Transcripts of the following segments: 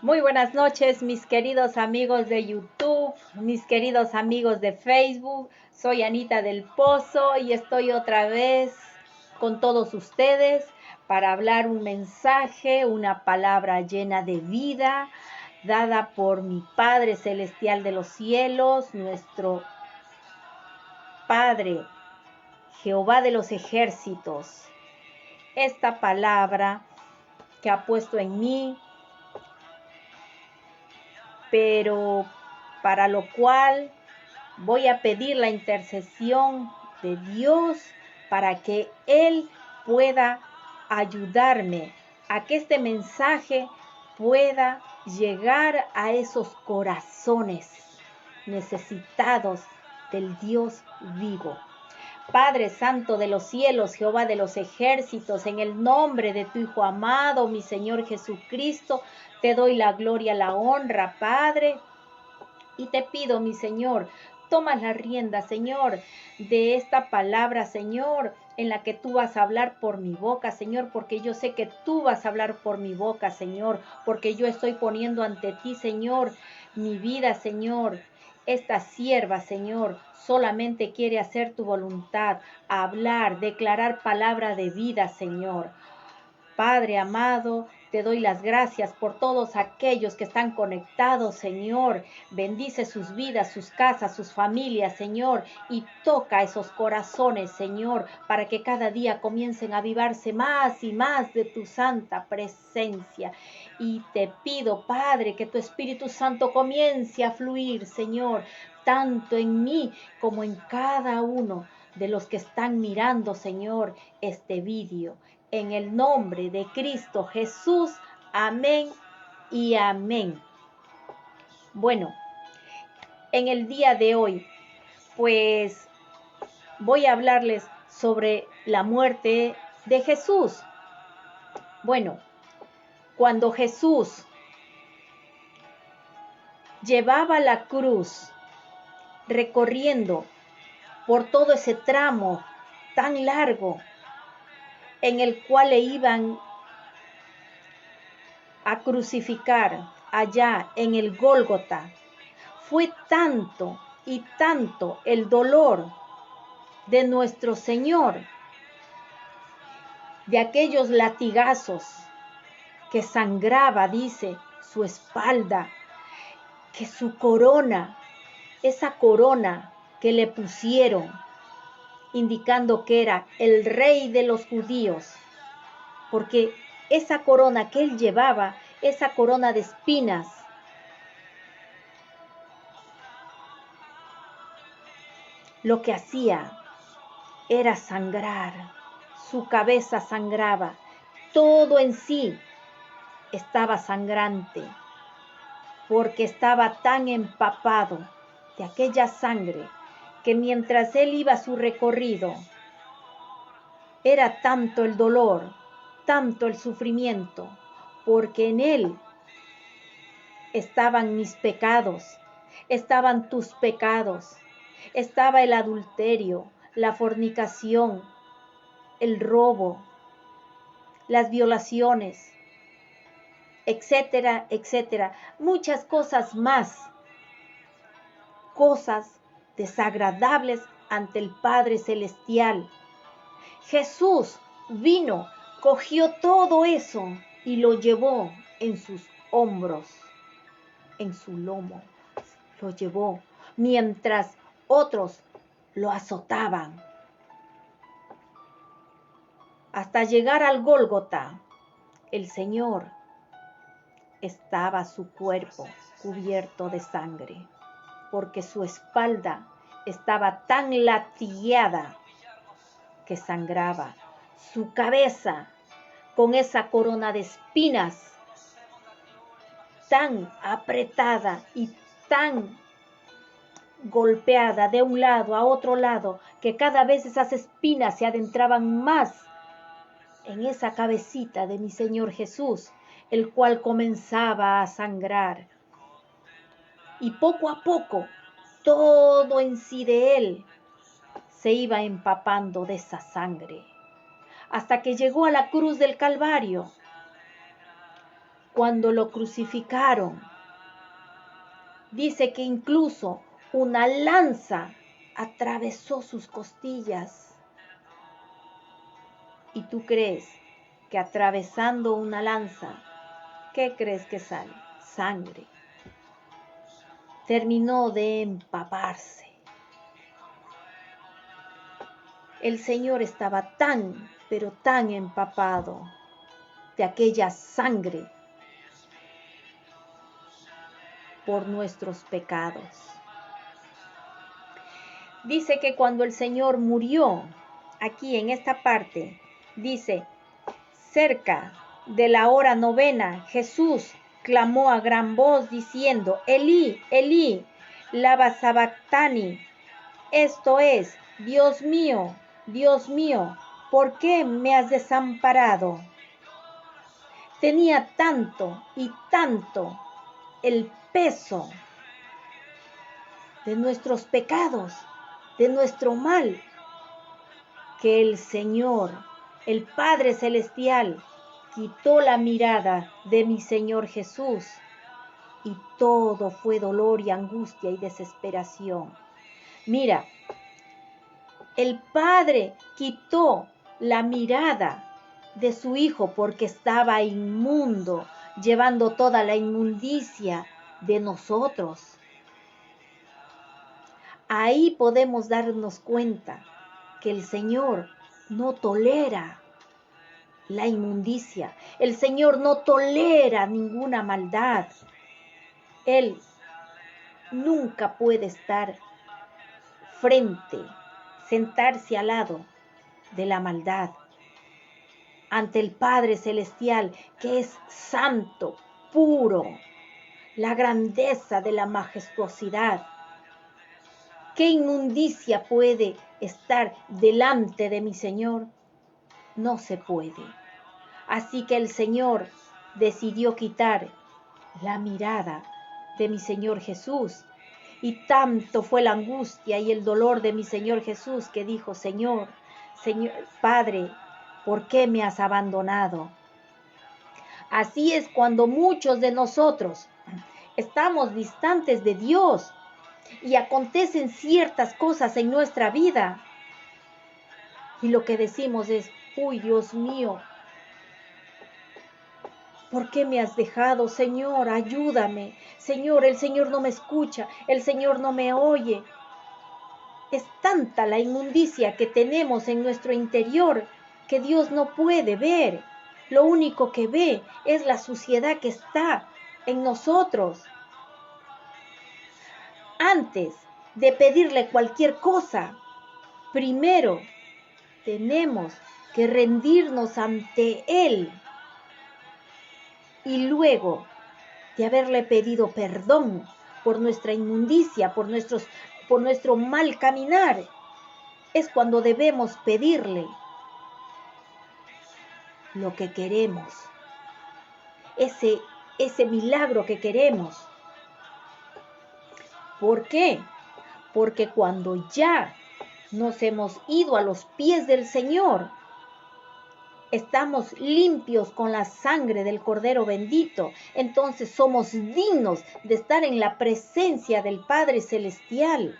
Muy buenas noches, mis queridos amigos de YouTube, mis queridos amigos de Facebook. Soy Anita del Pozo y estoy otra vez con todos ustedes para hablar un mensaje, una palabra llena de vida, dada por mi Padre Celestial de los cielos, nuestro Padre, Jehová de los ejércitos. Esta palabra que ha puesto en mí, pero para lo cual voy a pedir la intercesión de Dios para que Él pueda ayudarme a que este mensaje pueda llegar a esos corazones necesitados del Dios vivo. Padre Santo de los cielos, Jehová de los ejércitos, en el nombre de tu Hijo amado, mi Señor Jesucristo, te doy la gloria, la honra, Padre, y te pido, mi Señor, toma la rienda, Señor, de esta palabra, Señor, en la que tú vas a hablar por mi boca, Señor, porque yo sé que tú vas a hablar por mi boca, Señor, porque yo estoy poniendo ante ti, Señor, mi vida, Señor. Esta sierva, Señor, solamente quiere hacer tu voluntad, hablar, declarar palabra de vida, Señor. Padre amado, te doy las gracias por todos aquellos que están conectados, Señor. Bendice sus vidas, sus casas, sus familias, Señor, y toca esos corazones, Señor, para que cada día comiencen a avivarse más y más de tu santa presencia. Y te pido, Padre, que tu Espíritu Santo comience a fluir, Señor, tanto en mí como en cada uno de los que están mirando, Señor, este vídeo. En el nombre de Cristo Jesús, amén y amén. Bueno, en el día de hoy, pues voy a hablarles sobre la muerte de Jesús. Bueno, cuando Jesús llevaba la cruz recorriendo por todo ese tramo tan largo en el cual le iban a crucificar allá en el Gólgota, fue tanto y tanto el dolor de nuestro Señor, de aquellos latigazos que sangraba, dice, su espalda, que su corona, esa corona que le pusieron, indicando que era el rey de los judíos, porque esa corona que él llevaba, esa corona de espinas, lo que hacía era sangrar, su cabeza sangraba, todo en sí estaba sangrante, porque estaba tan empapado de aquella sangre que mientras él iba a su recorrido, era tanto el dolor, tanto el sufrimiento, porque en él estaban mis pecados, estaban tus pecados, estaba el adulterio, la fornicación, el robo, las violaciones, etcétera, etcétera. Muchas cosas más, cosas desagradables ante el Padre Celestial. Jesús vino, cogió todo eso y lo llevó en sus hombros, en su lomo, lo llevó, mientras otros lo azotaban. Hasta llegar al Gólgota, el Señor estaba su cuerpo cubierto de sangre, porque su espalda estaba tan latigueada que sangraba. Su cabeza, con esa corona de espinas, tan apretada y tan golpeada de un lado a otro lado, que cada vez esas espinas se adentraban más en esa cabecita de mi Señor Jesús, el cual comenzaba a sangrar. Y poco a poco, todo en sí de él se iba empapando de esa sangre, hasta que llegó a la cruz del Calvario, cuando lo crucificaron, dice que incluso una lanza atravesó sus costillas. ¿Y tú crees que atravesando una lanza, qué crees que sale? Sangre. Terminó de empaparse. El Señor estaba tan, pero tan empapado de aquella sangre por nuestros pecados. Dice que cuando el Señor murió, aquí en esta parte, dice, cerca de la hora novena, Jesús clamó a gran voz diciendo, Elí, Elí, lama sabactani, esto es, Dios mío, ¿por qué me has desamparado? Tenía tanto y tanto el peso de nuestros pecados, de nuestro mal, que el Señor, el Padre Celestial, quitó la mirada de mi Señor Jesús y todo fue dolor y angustia y desesperación. Mira, el Padre quitó la mirada de su Hijo porque estaba inmundo, llevando toda la inmundicia de nosotros. Ahí podemos darnos cuenta que el Señor no tolera la inmundicia. El Señor no tolera ninguna maldad. Él nunca puede estar sentarse al lado de la maldad. Ante el Padre Celestial, que es santo, puro, la grandeza de la majestuosidad. ¿Qué inmundicia puede estar delante de mi Señor? No se puede. Así que el Señor decidió quitar la mirada de mi Señor Jesús. Y tanto fue la angustia y el dolor de mi Señor Jesús que dijo, Señor, Padre, ¿por qué me has abandonado? Así es cuando muchos de nosotros estamos distantes de Dios y acontecen ciertas cosas en nuestra vida. Y lo que decimos es, uy, Dios mío, ¿por qué me has dejado, Señor? Ayúdame. Señor, el Señor no me escucha, el Señor no me oye. Es tanta la inmundicia que tenemos en nuestro interior que Dios no puede ver. Lo único que ve es la suciedad que está en nosotros. Antes de pedirle cualquier cosa, primero tenemos que rendirnos ante Él. Y luego de haberle pedido perdón por nuestra inmundicia, por nuestro mal caminar, es cuando debemos pedirle lo que queremos, ese milagro que queremos. ¿Por qué? Porque cuando ya nos hemos ido a los pies del Señor, estamos limpios con la sangre del Cordero bendito, entonces somos dignos de estar en la presencia del Padre Celestial.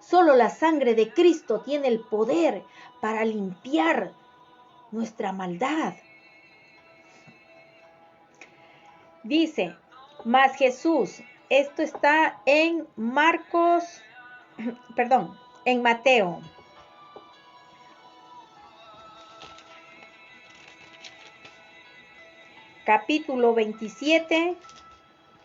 Solo la sangre de Cristo tiene el poder para limpiar nuestra maldad. Dice, mas Jesús, esto está en en Mateo. Capítulo 27,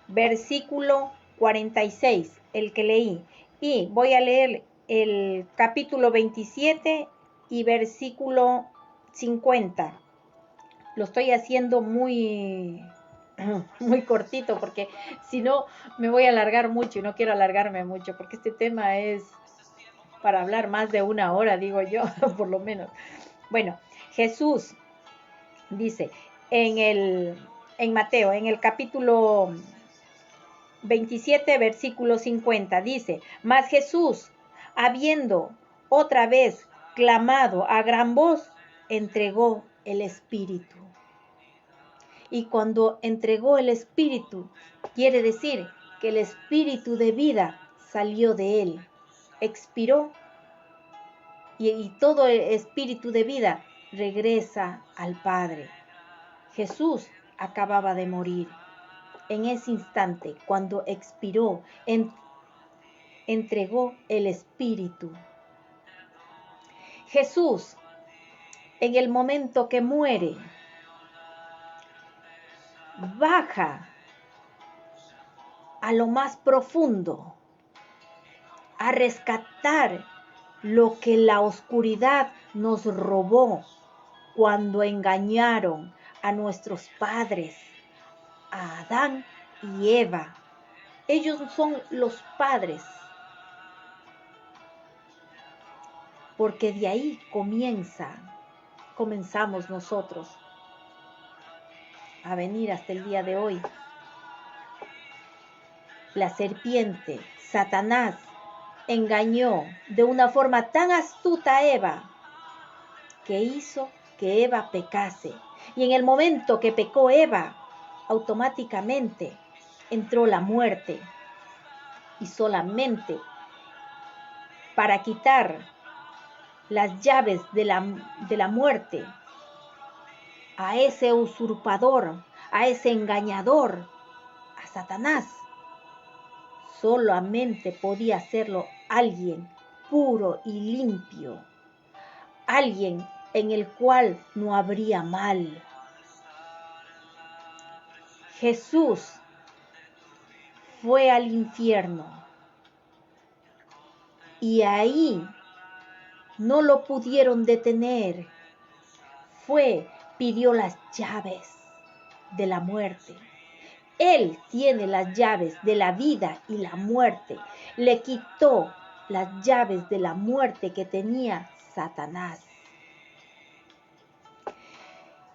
versículo 46, el que leí. Y voy a leer el capítulo 27 y versículo 50. Lo estoy haciendo muy cortito porque si no me voy a alargar mucho y no quiero alargarme mucho porque este tema es para hablar más de una hora, digo yo, por lo menos. Bueno, Jesús dice en Mateo, en el capítulo 27, versículo 50, dice, mas Jesús, habiendo otra vez clamado a gran voz, entregó el Espíritu. Y cuando entregó el espíritu, quiere decir que el espíritu de vida salió de él, expiró y todo el espíritu de vida regresa al Padre. Jesús acababa de morir. En ese instante, cuando expiró, entregó el espíritu. Jesús, en el momento que muere, baja a lo más profundo, a rescatar lo que la oscuridad nos robó cuando engañaron a nuestros padres, a Adán y Eva. Ellos son los padres, porque de ahí comenzamos nosotros a venir hasta el día de hoy. La serpiente, Satanás, engañó de una forma tan astuta a Eva que hizo que Eva pecase. Y en el momento que pecó Eva, automáticamente entró la muerte. Y solamente para quitar las llaves de la muerte a ese usurpador, a ese engañador, a Satanás, solamente podía hacerlo alguien puro y limpio, alguien en el cual no habría mal. Jesús fue al infierno y ahí no lo pudieron detener. Pidió las llaves de la muerte. Él tiene las llaves de la vida y la muerte. Le quitó las llaves de la muerte que tenía Satanás.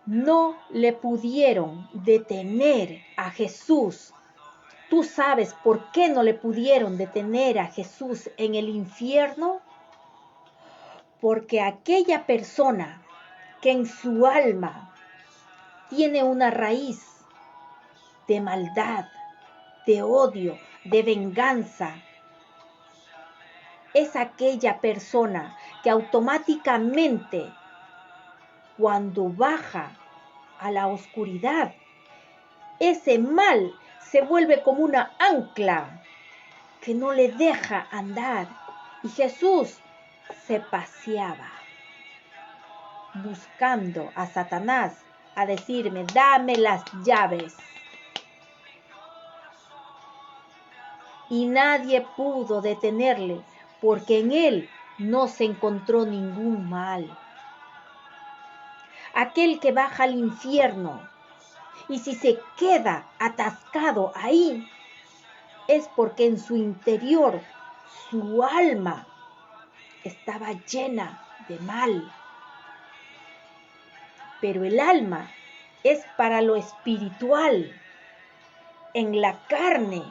No le pudieron detener a Jesús. ¿Tú sabes por qué no le pudieron detener a Jesús en el infierno? Porque aquella persona que en su alma tiene una raíz de maldad, de odio, de venganza, es aquella persona que automáticamente, cuando baja a la oscuridad, ese mal se vuelve como una ancla que no le deja andar. Y Jesús se paseaba buscando a Satanás, a decirme, dame las llaves. Y nadie pudo detenerle, porque en él no se encontró ningún mal. Aquel que baja al infierno, y si se queda atascado ahí, es porque en su interior, su alma estaba llena de mal. Pero el alma es para lo espiritual. En la carne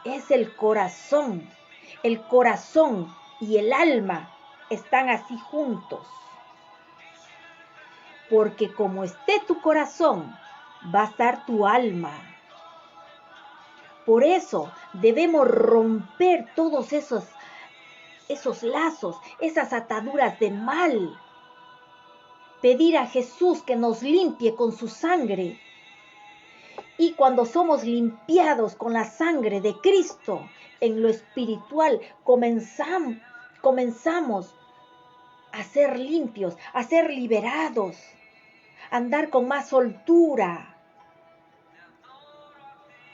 es el corazón. El corazón y el alma están así juntos. Porque como esté tu corazón, va a estar tu alma. Por eso debemos romper todos esos lazos, esas ataduras de mal. Pedir a Jesús que nos limpie con su sangre. Y cuando somos limpiados con la sangre de Cristo, en lo espiritual comenzamos a ser limpios, a ser liberados, a andar con más soltura.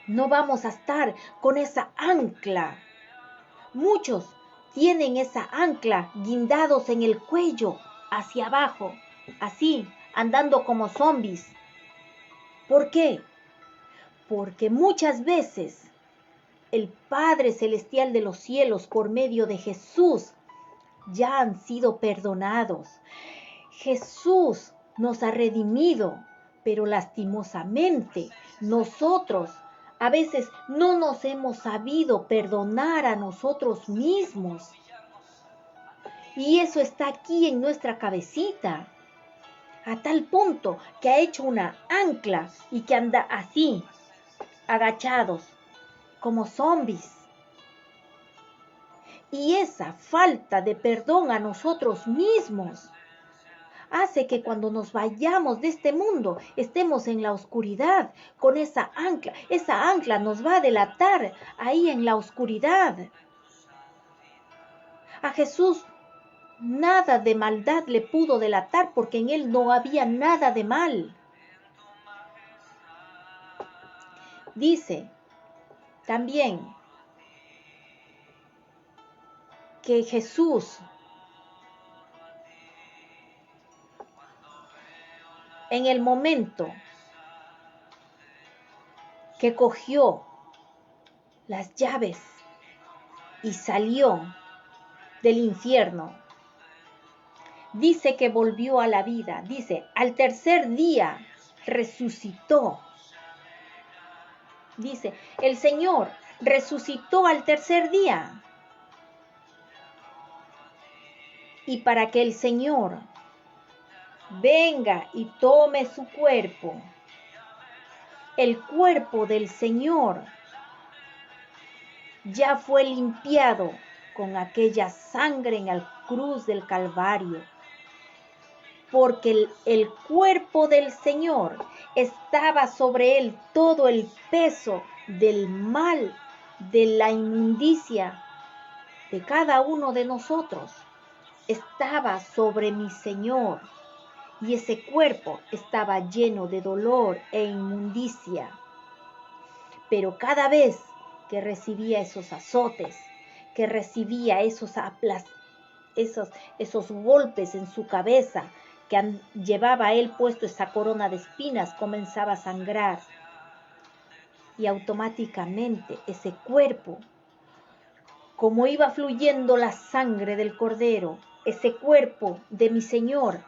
No vamos a estar con esa ancla. Muchos tienen esa ancla guindados en el cuello, hacia abajo, así, andando como zombies. ¿Por qué? Porque muchas veces el Padre Celestial de los cielos, por medio de Jesús, ya han sido perdonados. Jesús nos ha redimido, pero lastimosamente nosotros a veces no nos hemos sabido perdonar a nosotros mismos. Y eso está aquí en nuestra cabecita. a tal punto que ha hecho una ancla y que anda así, agachados, como zombies. Y esa falta de perdón a nosotros mismos hace que cuando nos vayamos de este mundo estemos en la oscuridad con esa ancla. Esa ancla nos va a delatar ahí en la oscuridad. A Jesús nada de maldad le pudo delatar porque en él no había nada de mal. Dice también que Jesús en el momento que cogió las llaves y salió del infierno, dice que volvió a la vida. Dice, al tercer día resucitó. Dice, el Señor resucitó al tercer día. Y para que el Señor venga y tome su cuerpo, el cuerpo del Señor ya fue limpiado con aquella sangre en la cruz del Calvario, porque el cuerpo del Señor estaba sobre él todo el peso del mal, de la inmundicia de cada uno de nosotros. Estaba sobre mi Señor y ese cuerpo estaba lleno de dolor e inmundicia. Pero cada vez que recibía esos azotes, que recibía esos golpes en su cabeza, que llevaba él puesto esa corona de espinas, comenzaba a sangrar. Y automáticamente ese cuerpo, como iba fluyendo la sangre del Cordero, ese cuerpo de mi Señor,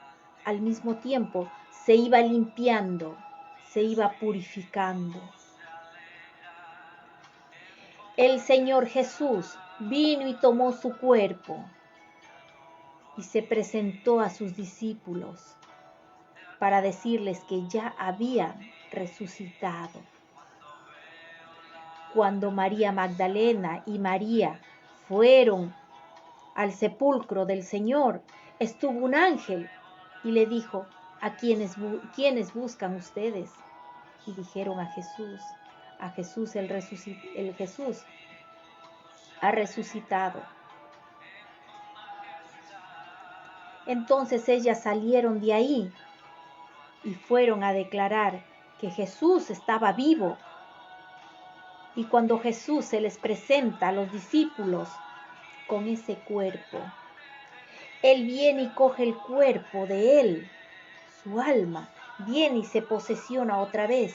al mismo tiempo se iba limpiando, se iba purificando. El Señor Jesús vino y tomó su cuerpo y se presentó a sus discípulos para decirles que ya había resucitado. Cuando María Magdalena y María fueron al sepulcro del Señor, estuvo un ángel y le dijo, ¿a quiénes buscan ustedes? Y dijeron a Jesús el Jesús ha resucitado. Entonces ellas salieron de ahí y fueron a declarar que Jesús estaba vivo. Y cuando Jesús se les presenta a los discípulos con ese cuerpo, Él viene y coge el cuerpo de Él, su alma, viene y se posesiona otra vez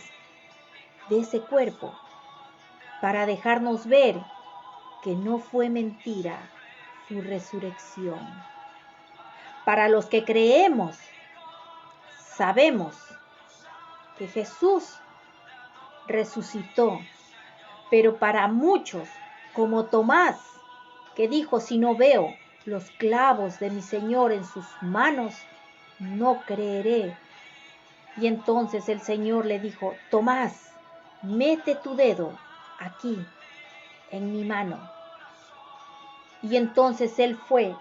de ese cuerpo para dejarnos ver que no fue mentira su resurrección. Para los que creemos, sabemos que Jesús resucitó, pero para muchos, como Tomás, que dijo, si no veo los clavos de mi Señor en sus manos, no creeré. Y entonces el Señor le dijo, Tomás, mete tu dedo aquí, en mi mano. Y entonces él fue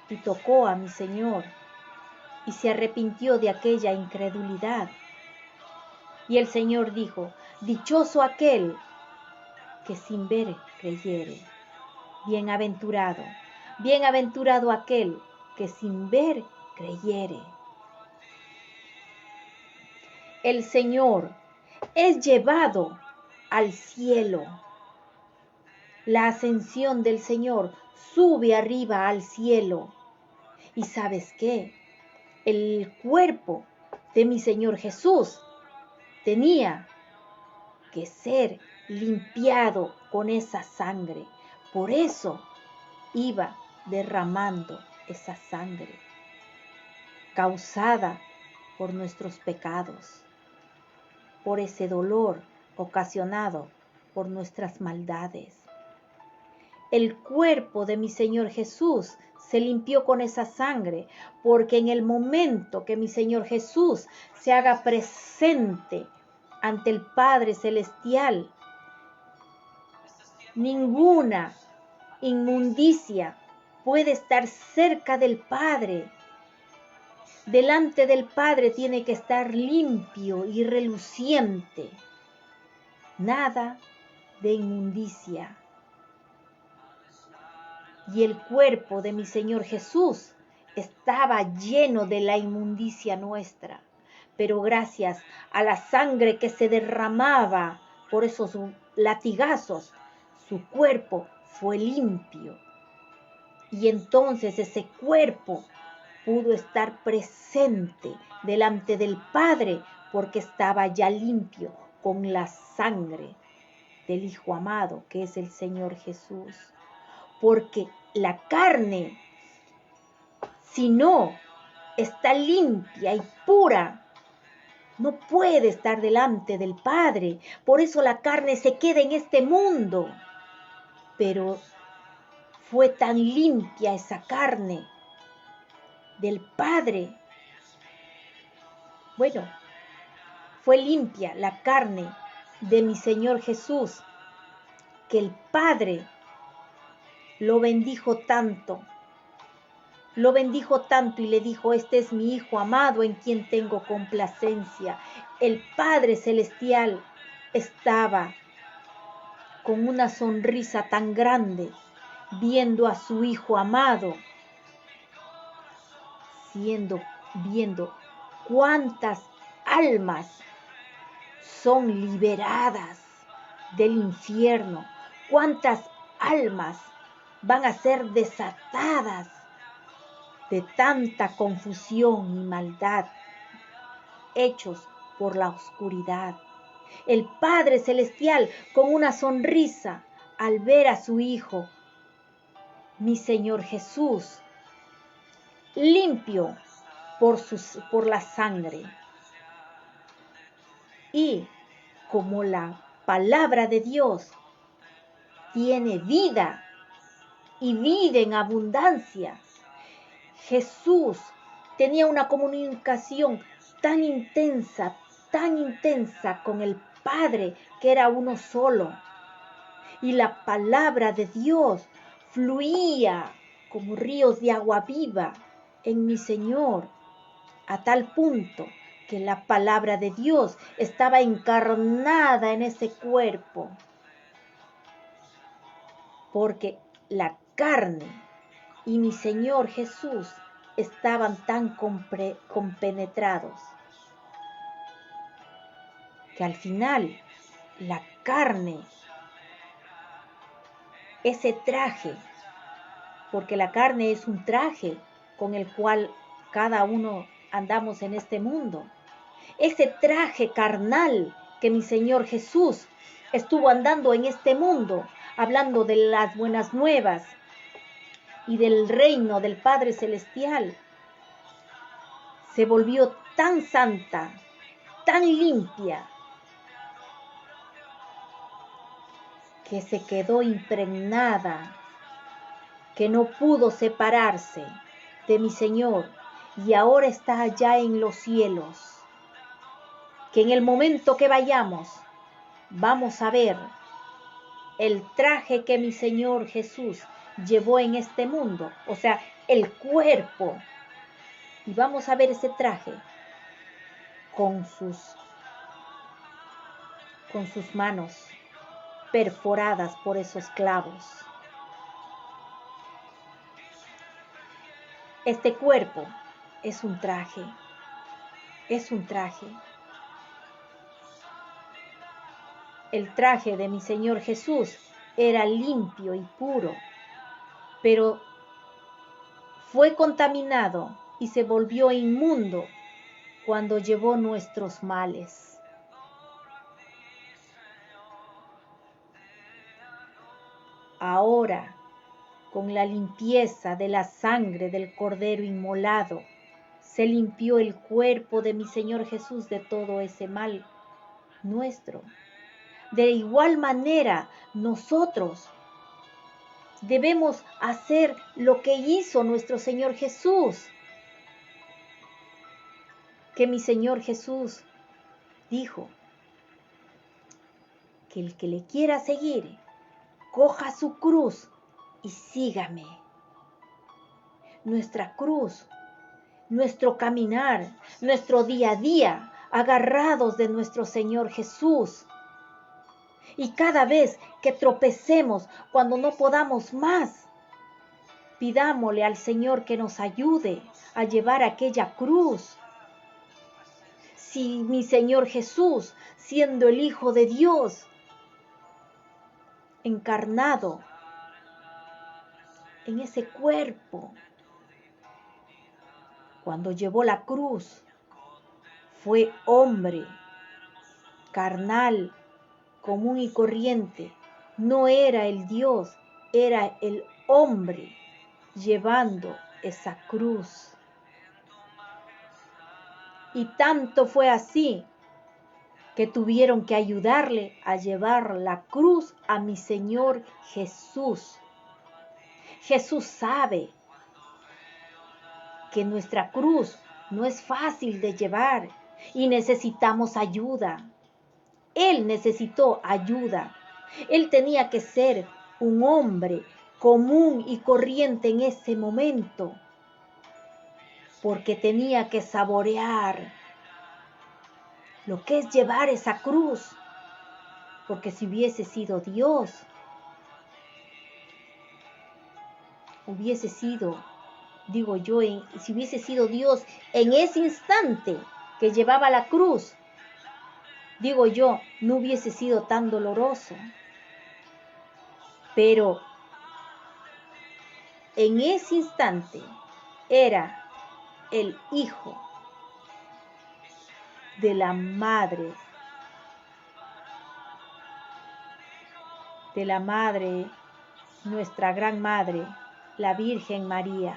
y tocó a mi Señor y se arrepintió de aquella incredulidad. Y el Señor dijo, dichoso aquel que sin ver creyere. Bienaventurado, bienaventurado aquel que sin ver creyere. El Señor es llevado al cielo. La ascensión del Señor sube arriba al cielo. ¿Y sabes qué? El cuerpo de mi Señor Jesús tenía que ser limpiado con esa sangre. Por eso iba derramando esa sangre causada por nuestros pecados, por ese dolor ocasionado por nuestras maldades. el cuerpo de mi Señor Jesús se limpió con esa sangre, porque en el momento que mi Señor Jesús se haga presente ante el Padre Celestial, ninguna inmundicia puede estar cerca del Padre. Delante del Padre tiene que estar limpio y reluciente. Nada de inmundicia. Y el cuerpo de mi Señor Jesús estaba lleno de la inmundicia nuestra. Pero gracias a la sangre que se derramaba por esos latigazos, su cuerpo fue limpio. Y entonces ese cuerpo pudo estar presente delante del Padre porque estaba ya limpio con la sangre del Hijo amado, que es el Señor Jesús. Porque la carne, si no está limpia y pura, no puede estar delante del Padre. Por eso la carne se queda en este mundo. Pero fue tan limpia esa carne del Padre. Bueno, fue limpia la carne de mi Señor Jesús, que el Padre lo bendijo tanto y le dijo: este es mi Hijo amado en quien tengo complacencia. El Padre Celestial estaba con una sonrisa tan grande, viendo a su Hijo amado, viendo cuántas almas son liberadas del infierno, cuántas almas van a ser desatadas de tanta confusión y maldad hechos por la oscuridad. El Padre Celestial con una sonrisa al ver a su Hijo, mi Señor Jesús, limpio por la sangre. Y como la palabra de Dios tiene vida y vida en abundancia, Jesús tenía una comunicación tan intensa con el Padre, que era uno solo. Y la palabra de Dios fluía como ríos de agua viva en mi Señor, a tal punto que la palabra de Dios estaba encarnada en ese cuerpo. Porque la carne y mi Señor Jesús estaban tan compenetrados que al final la carne, ese traje, porque la carne es un traje con el cual cada uno andamos en este mundo, ese traje carnal que mi Señor Jesús estuvo andando en este mundo, hablando de las buenas nuevas y del reino del Padre Celestial, se volvió tan santa, tan limpia, que se quedó impregnada, que no pudo separarse de mi Señor, y ahora está allá en los cielos. Que en el momento que vayamos, vamos a ver el traje que mi Señor Jesús llevó en este mundo, o sea, el cuerpo. Y vamos a ver ese traje con sus manos perforadas por esos clavos. Este cuerpo es un traje, es un traje. El traje de mi Señor Jesús era limpio y puro, pero fue contaminado y se volvió inmundo cuando llevó nuestros males. Ahora, con la limpieza de la sangre del Cordero inmolado, se limpió el cuerpo de mi Señor Jesús de todo ese mal nuestro. De igual manera, nosotros Debemos hacer lo que hizo nuestro Señor Jesús. Que mi Señor Jesús dijo que el que le quiera seguir, coja su cruz y sígame. Nuestra cruz, nuestro caminar, nuestro día a día, agarrados de nuestro Señor Jesús. Y cada vez que tropecemos, cuando no podamos más, pidámosle al Señor que nos ayude a llevar aquella cruz. Si mi Señor Jesús, siendo el Hijo de Dios, encarnado en ese cuerpo, cuando llevó la cruz, fue hombre, carnal, común y corriente. No era el Dios, era el hombre llevando esa cruz. Y tanto fue así que tuvieron que ayudarle a llevar la cruz a mi Señor Jesús. Jesús sabe que nuestra cruz no es fácil de llevar y necesitamos ayuda. Él necesitó ayuda. Él tenía que ser un hombre común y corriente en ese momento, porque tenía que saborear lo que es llevar esa cruz, porque si hubiese sido Dios, hubiese sido, digo yo, si hubiese sido Dios en ese instante que llevaba la cruz, digo yo, no hubiese sido tan doloroso. Pero en ese instante era el Hijo de la Madre, nuestra gran Madre, la Virgen María.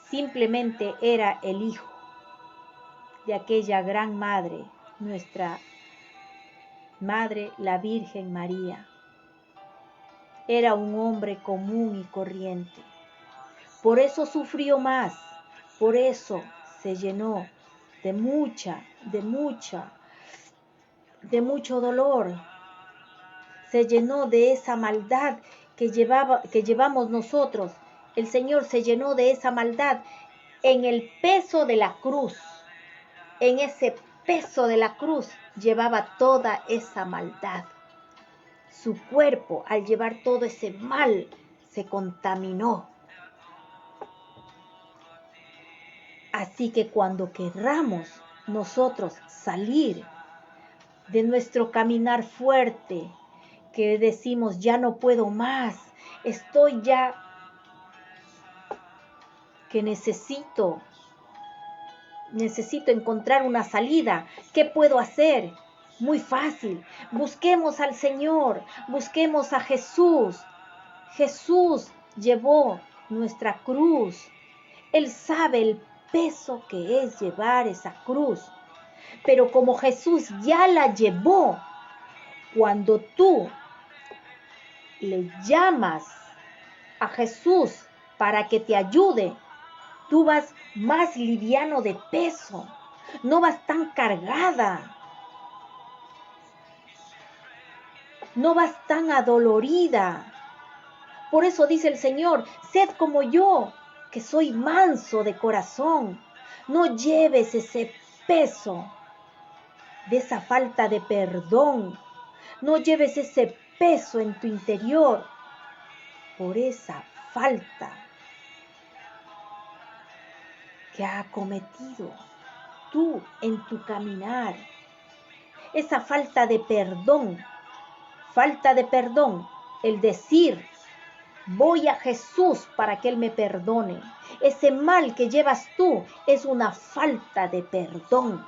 Simplemente era el Hijo de aquella gran Madre, nuestra Madre, la Virgen María. Era un hombre común y corriente. Por eso sufrió más, por eso se llenó de mucho dolor. Se llenó de esa maldad que llevamos nosotros. El Señor se llenó de esa maldad en el peso de la cruz. En ese peso de la cruz llevaba toda esa maldad. Su cuerpo, al llevar todo ese mal, se contaminó. Así que cuando querramos nosotros salir de nuestro caminar fuerte, que decimos ya no puedo más, estoy ya que necesito encontrar una salida, ¿qué puedo hacer? Muy fácil, busquemos al Señor, busquemos a Jesús. Jesús llevó nuestra cruz. Él sabe el peso que es llevar esa cruz. Pero como Jesús ya la llevó, cuando tú le llamas a Jesús para que te ayude, tú vas más liviano de peso, no vas tan cargada, no vas tan adolorida. Por eso dice el Señor, sed como yo, que soy manso de corazón. No lleves ese peso de esa falta de perdón. No lleves ese peso en tu interior por esa falta que has cometido tú en tu caminar. Esa falta de perdón, el decir, voy a Jesús para que Él me perdone. Ese mal que llevas tú es una falta de perdón.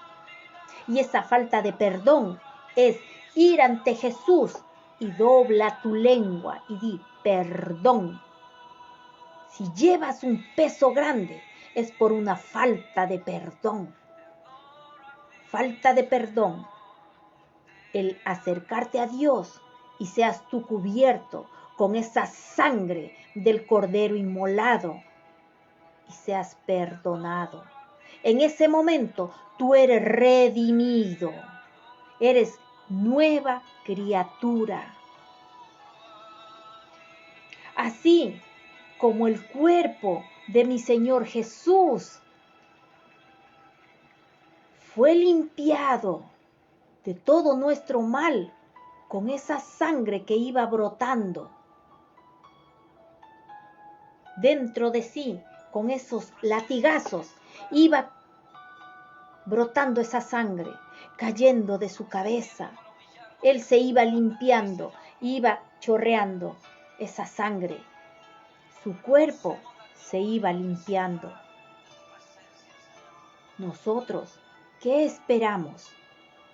Y esa falta de perdón es ir ante Jesús y dobla tu lengua y di perdón. Si llevas un peso grande es por una falta de perdón. Falta de perdón. El acercarte a Dios y seas tú cubierto con esa sangre del Cordero inmolado y seas perdonado. En ese momento tú eres redimido, eres nueva criatura. Así como el cuerpo de mi Señor Jesús fue limpiado de todo nuestro mal con esa sangre que iba brotando dentro de sí, con esos latigazos, iba brotando esa sangre, cayendo de su cabeza. Él se iba limpiando, iba chorreando esa sangre. Su cuerpo se iba limpiando. Nosotros, ¿qué esperamos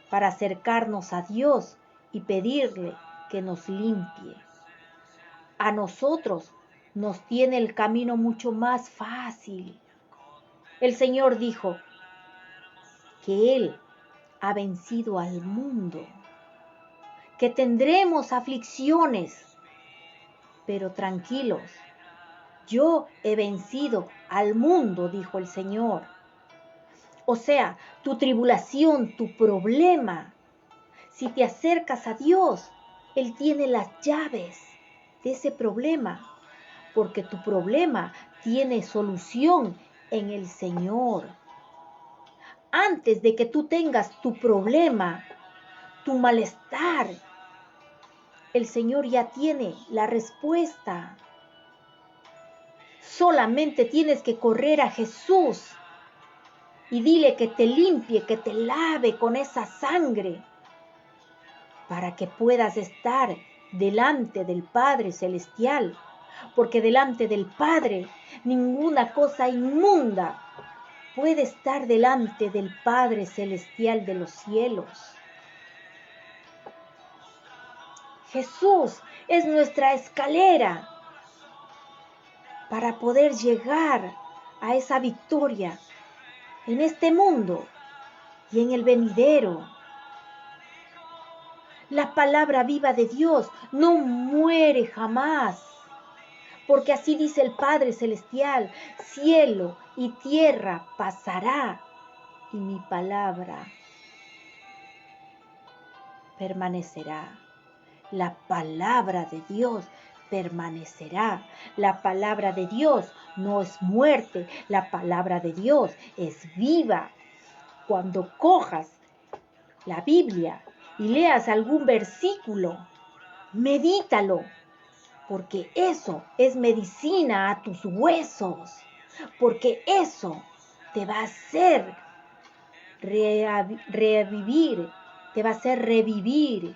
para acercarnos a Dios y pedirle que nos limpie? A nosotros nos tiene el camino mucho más fácil. El Señor dijo que Él ha vencido al mundo, que tendremos aflicciones, pero tranquilos, yo he vencido al mundo, dijo el Señor. O sea, tu tribulación, tu problema, si te acercas a Dios, Él tiene las llaves de ese problema, porque tu problema tiene solución en el Señor. Antes de que tú tengas tu problema, tu malestar, el Señor ya tiene la respuesta. Solamente tienes que correr a Jesús y dile que te limpie, que te lave con esa sangre, para que puedas estar delante del Padre Celestial, porque delante del Padre ninguna cosa inmunda puede estar delante del Padre Celestial de los cielos. Jesús es nuestra escalera para poder llegar a esa victoria en este mundo y en el venidero. La palabra viva de Dios no muere jamás, porque así dice el Padre Celestial: cielo y tierra pasará y mi palabra permanecerá. La palabra de Dios permanecerá. La palabra de Dios no es muerte, la palabra de Dios es viva. Cuando cojas la Biblia y leas algún versículo, medítalo, porque eso es medicina a tus huesos, porque eso te va a hacer revivir, te va a hacer revivir,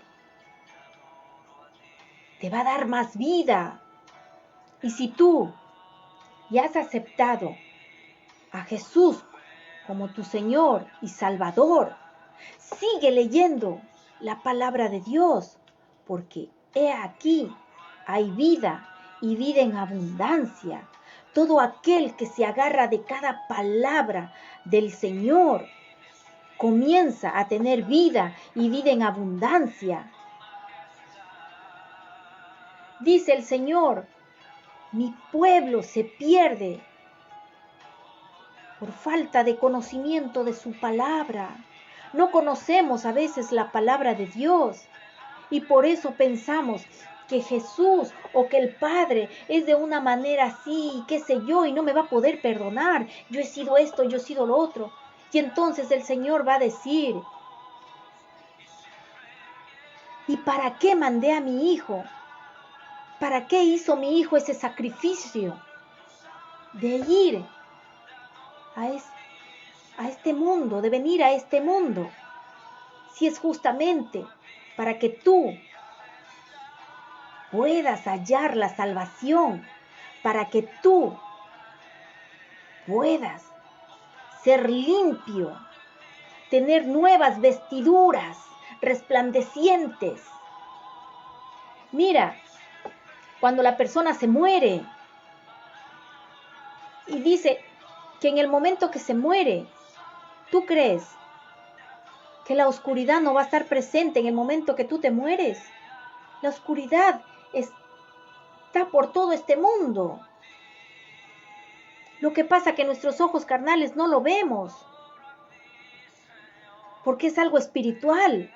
te va a dar más vida. Y si tú ya has aceptado a Jesús como tu Señor y Salvador, sigue leyendo la palabra de Dios, porque he aquí hay vida y vida en abundancia. Todo aquel que se agarra de cada palabra del Señor comienza a tener vida y vida en abundancia. Dice el Señor: mi pueblo se pierde por falta de conocimiento de su palabra. No conocemos a veces la palabra de Dios y por eso pensamos que Jesús o que el Padre es de una manera así y qué sé yo, y no me va a poder perdonar. Yo he sido esto, yo he sido lo otro. Y entonces el Señor va a decir: ¿y para qué mandé a mi hijo? ¿Para qué hizo mi hijo ese sacrificio de ir a este mundo, de venir a este mundo? Si es justamente para que tú puedas hallar la salvación, para que tú puedas ser limpio, tener nuevas vestiduras resplandecientes. Mira, cuando la persona se muere y dice que en el momento que se muere, ¿tú crees que la oscuridad no va a estar presente en el momento que tú te mueres? La oscuridad está por todo este mundo. Lo que pasa es que nuestros ojos carnales no lo vemos, porque es algo espiritual.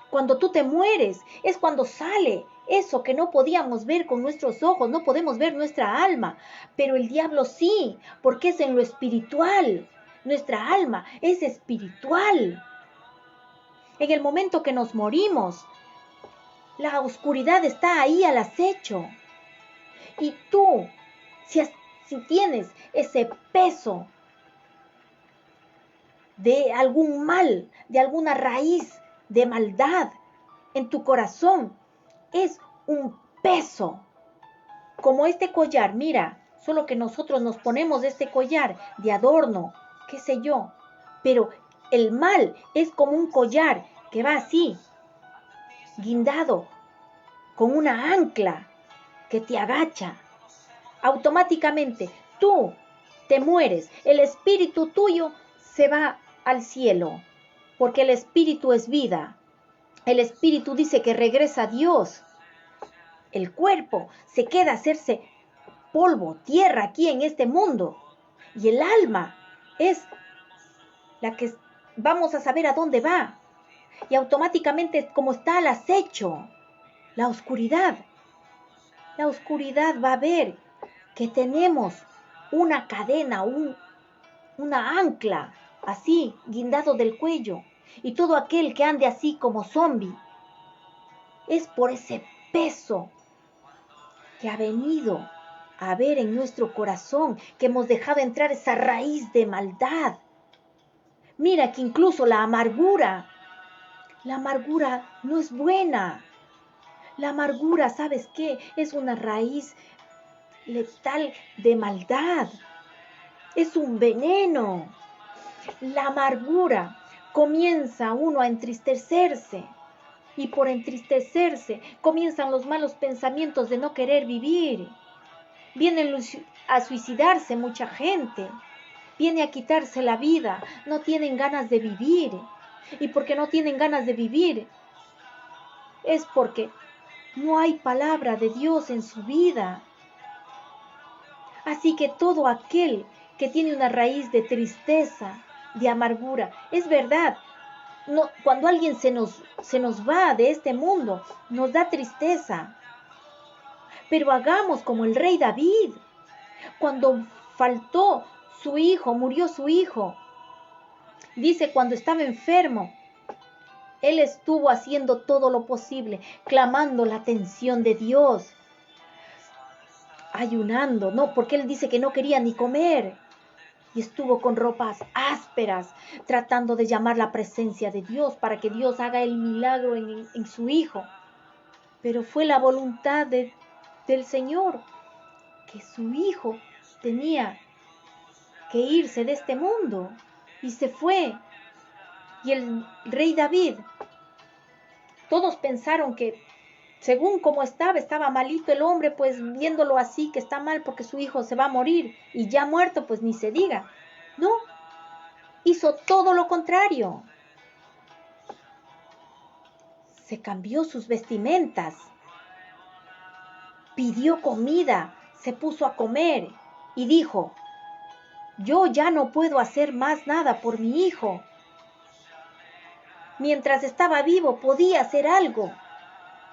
Cuando tú te mueres, es cuando sale eso que no podíamos ver con nuestros ojos, no podemos ver nuestra alma, pero el diablo sí, porque es en lo espiritual. Nuestra alma es espiritual. En el momento que nos morimos, la oscuridad está ahí al acecho. Y tú, si tienes ese peso de algún mal, de alguna raíz de maldad en tu corazón, es un peso. Como este collar, mira, solo que nosotros nos ponemos este collar de adorno, qué sé yo, pero el mal es como un collar que va así, guindado, con una ancla que te agacha. Automáticamente tú te mueres, el espíritu tuyo se va al cielo, porque el espíritu es vida. El espíritu dice que regresa a Dios. El cuerpo se queda a hacerse polvo, tierra aquí en este mundo. Y el alma es la que vamos a saber a dónde va. Y automáticamente, como está al acecho, la oscuridad va a ver que tenemos una cadena, una ancla, así, guindado del cuello. Y todo aquel que ande así como zombie, es por ese peso que ha venido a ver en nuestro corazón, que hemos dejado entrar esa raíz de maldad. Mira que incluso la amargura no es buena. La amargura, ¿sabes qué? Es una raíz letal de maldad. Es un veneno. La amargura comienza uno a entristecerse. Y por entristecerse comienzan los malos pensamientos de no querer vivir. Vienen a suicidarse mucha gente. Viene a quitarse la vida. No tienen ganas de vivir. Y porque no tienen ganas de vivir, es porque no hay palabra de Dios en su vida. Así que todo aquel que tiene una raíz de tristeza, de amargura, es verdad, no, cuando alguien se nos va de este mundo, nos da tristeza. Pero hagamos como el rey David, cuando faltó su hijo, murió su hijo. Dice, cuando estaba enfermo, él estuvo haciendo todo lo posible, clamando la atención de Dios, ayunando, no, porque él dice que no quería ni comer. Y estuvo con ropas ásperas, tratando de llamar la presencia de Dios para que Dios haga el milagro en su hijo. Pero fue la voluntad del Señor, que su hijo tenía que irse de este mundo. Y se fue. Y el rey David, todos pensaron que según como estaba malito el hombre, pues viéndolo así, que está mal porque su hijo se va a morir. Y ya muerto, pues ni se diga. No, hizo todo lo contrario. Se cambió sus vestimentas, pidió comida, se puso a comer y dijo, yo ya no puedo hacer más nada por mi hijo. Mientras estaba vivo podía hacer algo,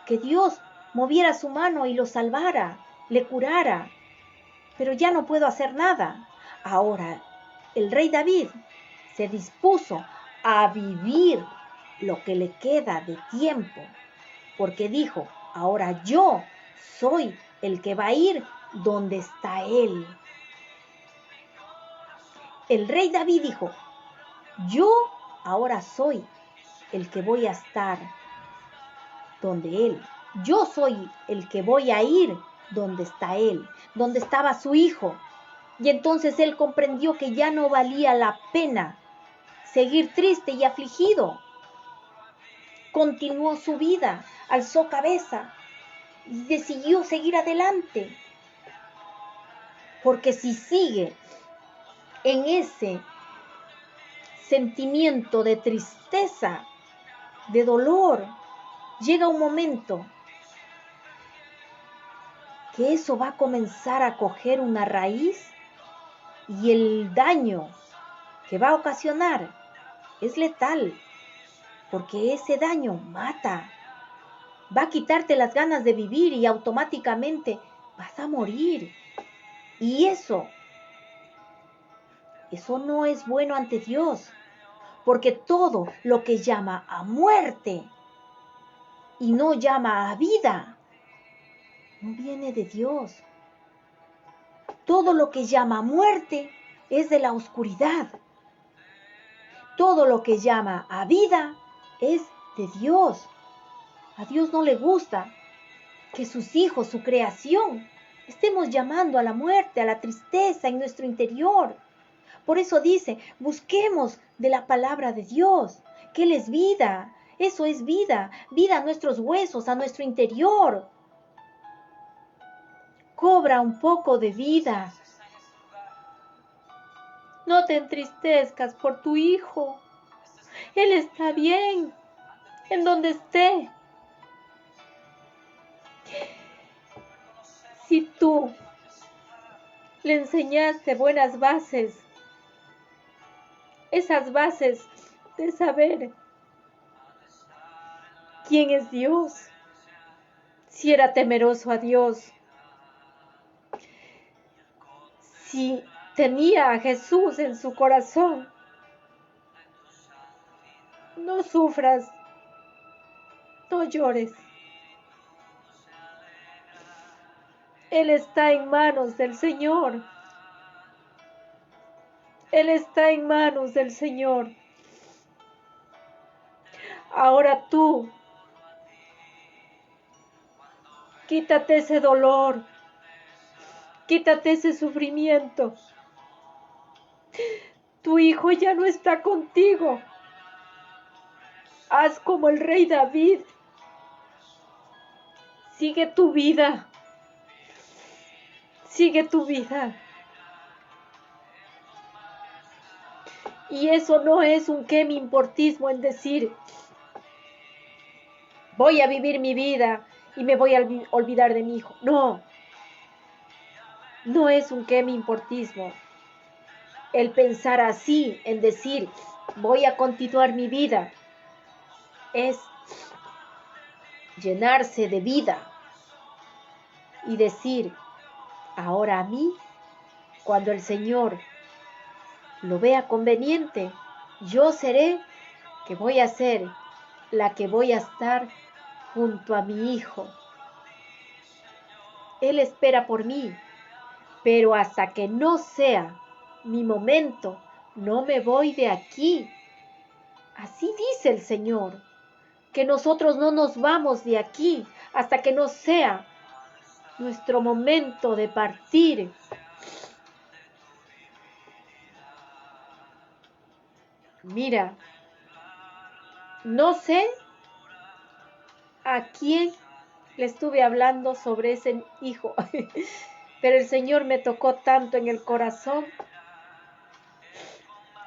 que Dios moviera su mano y lo salvara, le curara, pero ya no puedo hacer nada. Ahora, el rey David se dispuso a vivir lo que le queda de tiempo, porque dijo, ahora yo soy el que va a ir donde está él. El rey David dijo, yo ahora soy el que voy a estar donde él. Yo soy el que voy a ir donde está él, donde estaba su hijo. Y entonces él comprendió que ya no valía la pena seguir triste y afligido. Continuó su vida, alzó cabeza y decidió seguir adelante. Porque si sigue en ese sentimiento de tristeza, de dolor, llega un momento que eso va a comenzar a coger una raíz y el daño que va a ocasionar es letal, porque ese daño mata, va a quitarte las ganas de vivir y automáticamente vas a morir. Y eso no es bueno ante Dios, porque todo lo que llama a muerte y no llama a vida, no viene de Dios. Todo lo que llama a muerte es de la oscuridad. Todo lo que llama a vida es de Dios. A Dios no le gusta que sus hijos, su creación, estemos llamando a la muerte, a la tristeza en nuestro interior. Por eso dice, busquemos de la palabra de Dios, que Él es vida. Eso es vida, vida a nuestros huesos, a nuestro interior. Cobra un poco de vida. No te entristezcas por tu hijo. Él está bien, en donde esté. Si tú le enseñaste buenas bases, esas bases de saber quién es Dios, si era temeroso a Dios, si tenía a Jesús en su corazón, no sufras, no llores. Él está en manos del Señor. Él está en manos del Señor. Ahora tú, quítate ese dolor, quítate ese sufrimiento. Tu hijo ya no está contigo. Haz como el rey David. Sigue tu vida. Sigue tu vida. Y eso no es un qué me importismo en decir, voy a vivir mi vida y me voy a olvidar de mi hijo. No. No es un qué me importismo. El pensar así, en decir, voy a continuar mi vida, es llenarse de vida y decir, ahora a mí, cuando el Señor lo vea conveniente, yo seré que voy a ser la que voy a estar junto a mi hijo. Él espera por mí, pero hasta que no sea mi momento, no me voy de aquí. Así dice el Señor, que nosotros no nos vamos de aquí hasta que no sea nuestro momento de partir. Mira, no sé a quién le estuve hablando sobre ese hijo, pero el Señor me tocó tanto en el corazón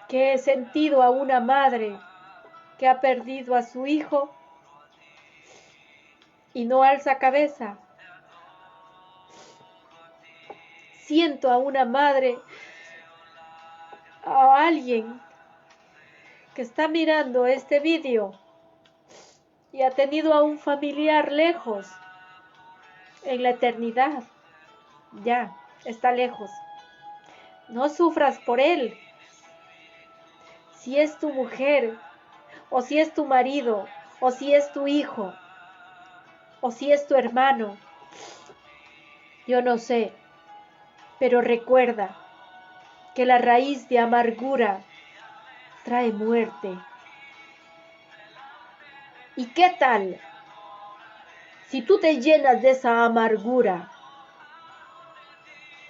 que he sentido a una madre que ha perdido a su hijo y no alza cabeza. Siento a una madre, a alguien que está mirando este vídeo y ha tenido a un familiar lejos en la eternidad. Ya, está lejos. No sufras por él. Si es tu mujer, o si es tu marido, o si es tu hijo, o si es tu hermano, yo no sé, pero recuerda que la raíz de amargura trae muerte. ¿Y qué tal si tú te llenas de esa amargura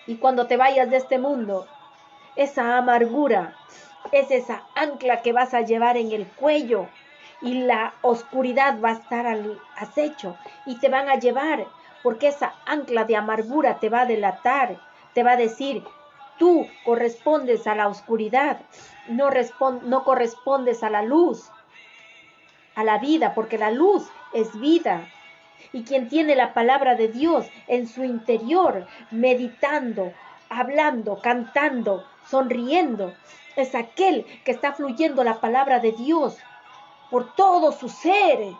y cuando te vayas de este mundo, esa amargura es esa ancla que vas a llevar en el cuello y la oscuridad va a estar al acecho y te van a llevar porque esa ancla de amargura te va a delatar, te va a decir, tú correspondes a la oscuridad, no correspondes a la luz, a la vida, porque la luz es vida. Y quien tiene la palabra de Dios en su interior, meditando, hablando, cantando, sonriendo, es aquel que está fluyendo la palabra de Dios por todo su ser.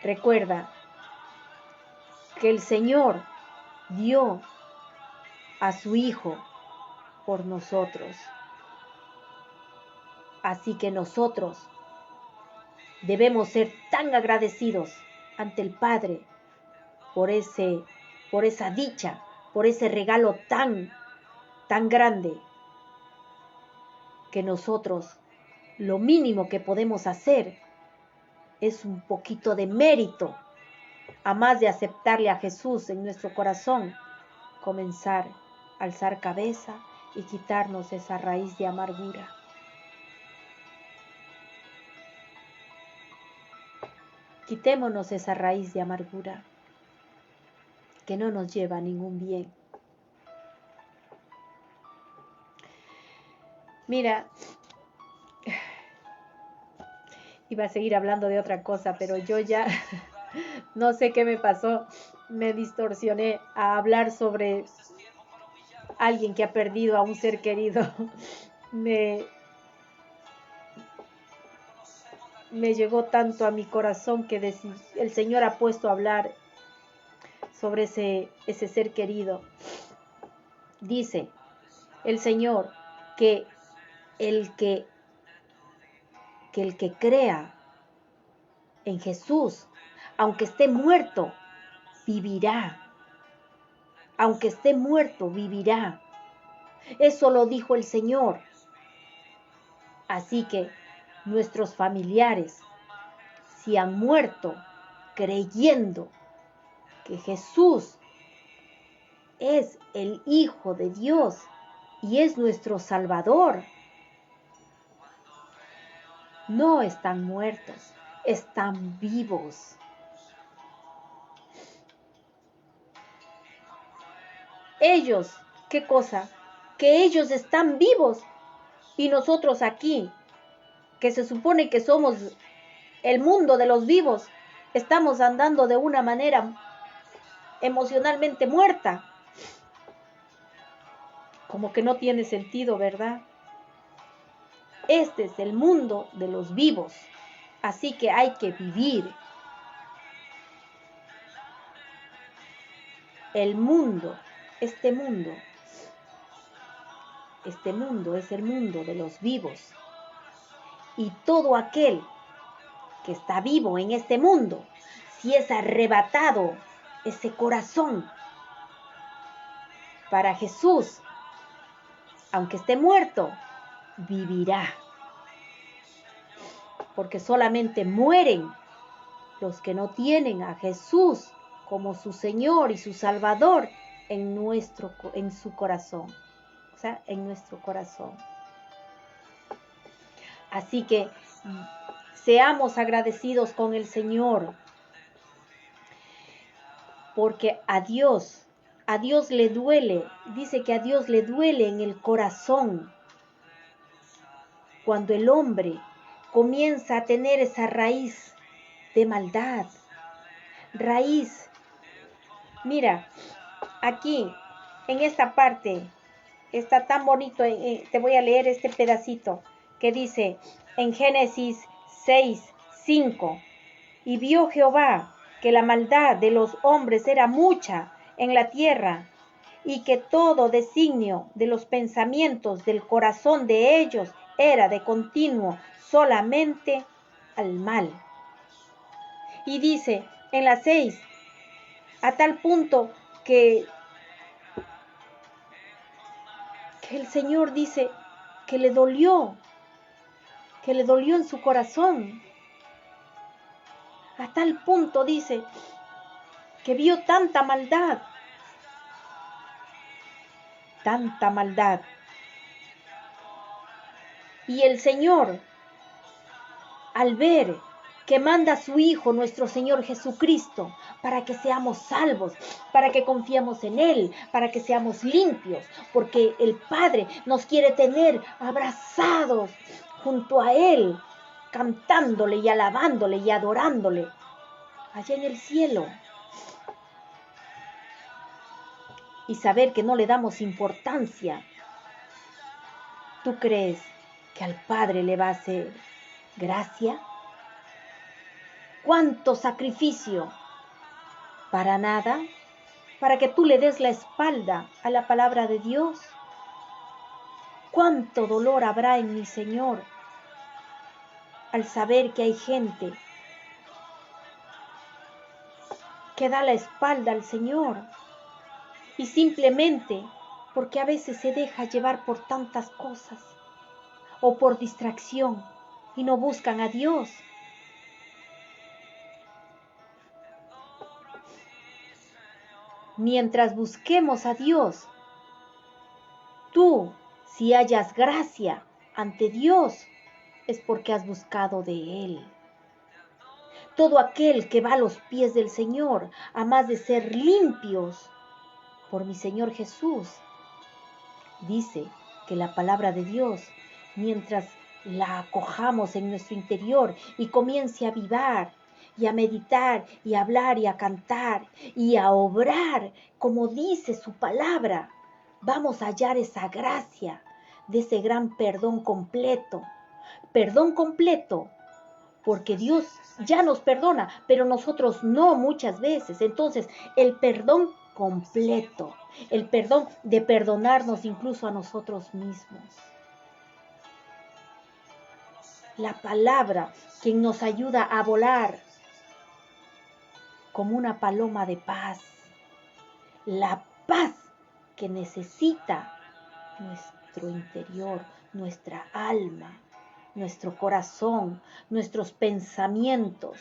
Recuerda que el Señor dio a su Hijo por nosotros. Así que nosotros debemos ser tan agradecidos ante el Padre por esa dicha, por ese regalo tan grande, que nosotros lo mínimo que podemos hacer es un poquito de mérito, a más de aceptarle a Jesús en nuestro corazón, comenzar a alzar cabeza y quitarnos esa raíz de amargura. Quitémonos esa raíz de amargura que no nos lleva a ningún bien. Mira, iba a seguir hablando de otra cosa, pero yo ya no sé qué me pasó. Me distorsioné a hablar sobre alguien que ha perdido a un ser querido. Me llegó tanto a mi corazón que el Señor ha puesto a hablar sobre ese ser querido. Dice el Señor que el que crea en Jesús, aunque esté muerto, vivirá. Aunque esté muerto, vivirá. Eso lo dijo el Señor. Así que nuestros familiares, si han muerto creyendo que Jesús es el Hijo de Dios y es nuestro Salvador, no están muertos, están vivos. Ellos, ¿qué cosa? Que ellos están vivos y nosotros aquí, que se supone que somos el mundo de los vivos, estamos andando de una manera emocionalmente muerta. Como que no tiene sentido, ¿verdad? Este es el mundo de los vivos, así que hay que vivir. El mundo, este mundo es el mundo de los vivos. Y todo aquel que está vivo en este mundo, si es arrebatado ese corazón para Jesús, aunque esté muerto, vivirá. Porque solamente mueren los que no tienen a Jesús como su Señor y su Salvador en su corazón. O sea, en nuestro corazón. Así que seamos agradecidos con el Señor, porque a Dios le duele, dice que a Dios le duele en el corazón cuando el hombre comienza a tener esa raíz de maldad, raíz. Mira, aquí, en esta parte, está tan bonito, te voy a leer este pedacito que dice en Génesis 6:5, y vio Jehová que la maldad de los hombres era mucha en la tierra, y que todo designio de los pensamientos del corazón de ellos era de continuo solamente al mal. Y dice en la 6, a tal punto que el Señor dice que le dolió en su corazón. A tal punto dice que vio tanta maldad. Y el Señor, al ver que manda a su Hijo, nuestro Señor Jesucristo, para que seamos salvos, para que confiemos en Él, para que seamos limpios, porque el Padre nos quiere tener abrazados junto a Él, cantándole y alabándole y adorándole, allá en el cielo. Y saber que no le damos importancia. ¿Tú crees que al Padre le va a hacer gracia? ¿Cuánto sacrificio? ¿Para nada? ¿Para que tú le des la espalda a la palabra de Dios? ¿Cuánto dolor habrá en mi Señor al saber que hay gente que da la espalda al Señor? Y simplemente porque a veces se deja llevar por tantas cosas o por distracción y no buscan a Dios. Mientras busquemos a Dios, tú, si hallas gracia ante Dios, es porque has buscado de Él. Todo aquel que va a los pies del Señor, a más de ser limpios por mi Señor Jesús, dice que la palabra de Dios, mientras la acojamos en nuestro interior y comience a avivar y a meditar y a hablar y a cantar y a obrar como dice su palabra, vamos a hallar esa gracia de ese gran perdón completo. Perdón completo, porque Dios ya nos perdona, pero nosotros no muchas veces. Entonces, el perdón completo, el perdón de perdonarnos incluso a nosotros mismos. La palabra que nos ayuda a volar como una paloma de paz. La paz que necesita nuestro interior, nuestra alma, nuestro corazón, nuestros pensamientos.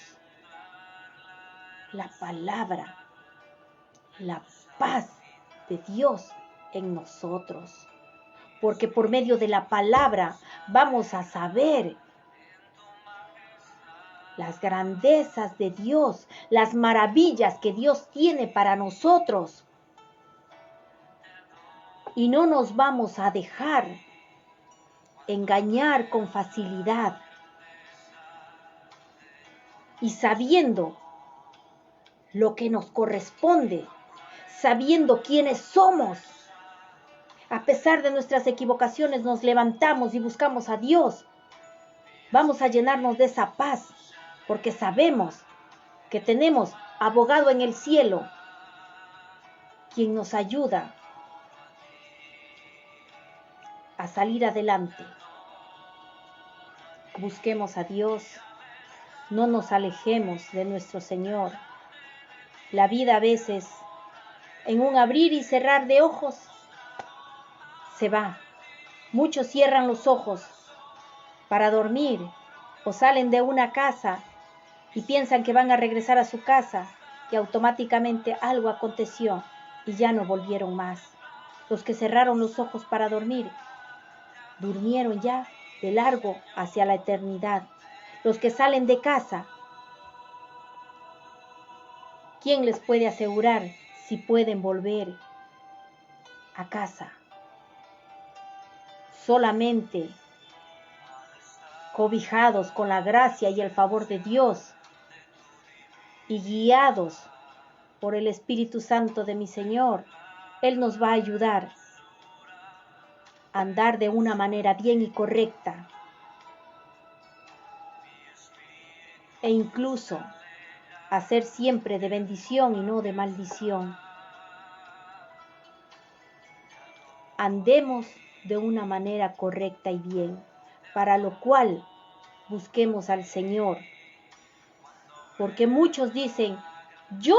La palabra, la paz de Dios en nosotros. Porque por medio de la palabra vamos a saber las grandezas de Dios, las maravillas que Dios tiene para nosotros. Y no nos vamos a dejar engañar con facilidad. Y sabiendo lo que nos corresponde, sabiendo quiénes somos, a pesar de nuestras equivocaciones nos levantamos y buscamos a Dios. Vamos a llenarnos de esa paz, porque sabemos que tenemos abogado en el cielo, quien nos ayuda a salir adelante. Busquemos a Dios, no nos alejemos de nuestro Señor. La vida a veces, en un abrir y cerrar de ojos, se va. Muchos cierran los ojos para dormir o salen de una casa y piensan que van a regresar a su casa y automáticamente algo aconteció y ya no volvieron más. Los que cerraron los ojos para dormir, durmieron ya de largo hacia la eternidad. Los que salen de casa, ¿quién les puede asegurar si pueden volver a casa? Solamente cobijados con la gracia y el favor de Dios y guiados por el Espíritu Santo de mi Señor, Él nos va a ayudar a andar de una manera bien y correcta e incluso a ser siempre de bendición y no de maldición. Andemos de una manera correcta y bien, para lo cual busquemos al Señor. Porque muchos dicen, yo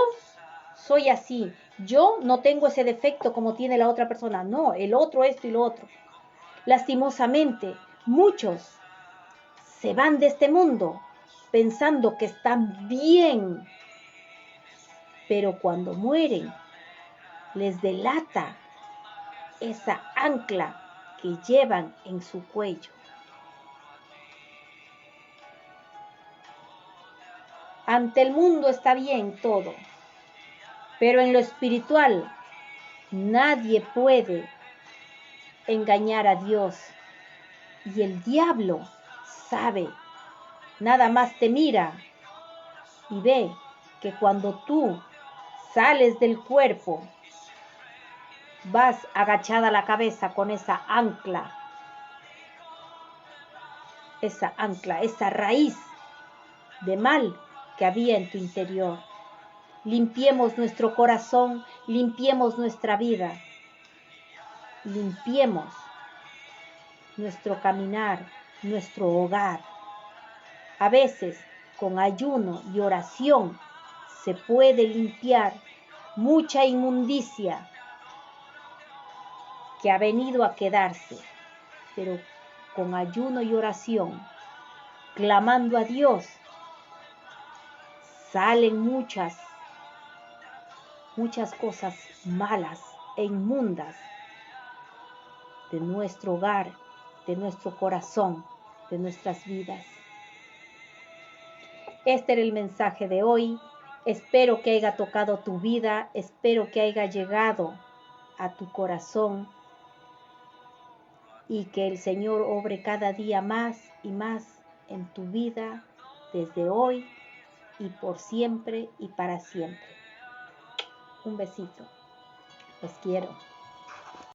soy así, yo no tengo ese defecto como tiene la otra persona. No, el otro esto y lo otro. Lastimosamente, muchos se van de este mundo pensando que están bien, pero cuando mueren, les delata esa ancla que llevan en su cuello. Ante el mundo está bien todo, pero en lo espiritual nadie puede engañar a Dios. Y el diablo sabe, nada más te mira y ve que cuando tú sales del cuerpo, vas agachada la cabeza con esa ancla, esa raíz de mal que había en tu interior. Limpiemos nuestro corazón, limpiemos nuestra vida, limpiemos nuestro caminar, nuestro hogar. A veces, con ayuno y oración, se puede limpiar mucha inmundicia que ha venido a quedarse, pero con ayuno y oración, clamando a Dios, salen muchas cosas malas e inmundas de nuestro hogar, de nuestro corazón, de nuestras vidas. Este era el mensaje de hoy. Espero que haya tocado tu vida, espero que haya llegado a tu corazón y que el Señor obre cada día más y más en tu vida desde hoy y por siempre y para siempre. Un besito. Los quiero.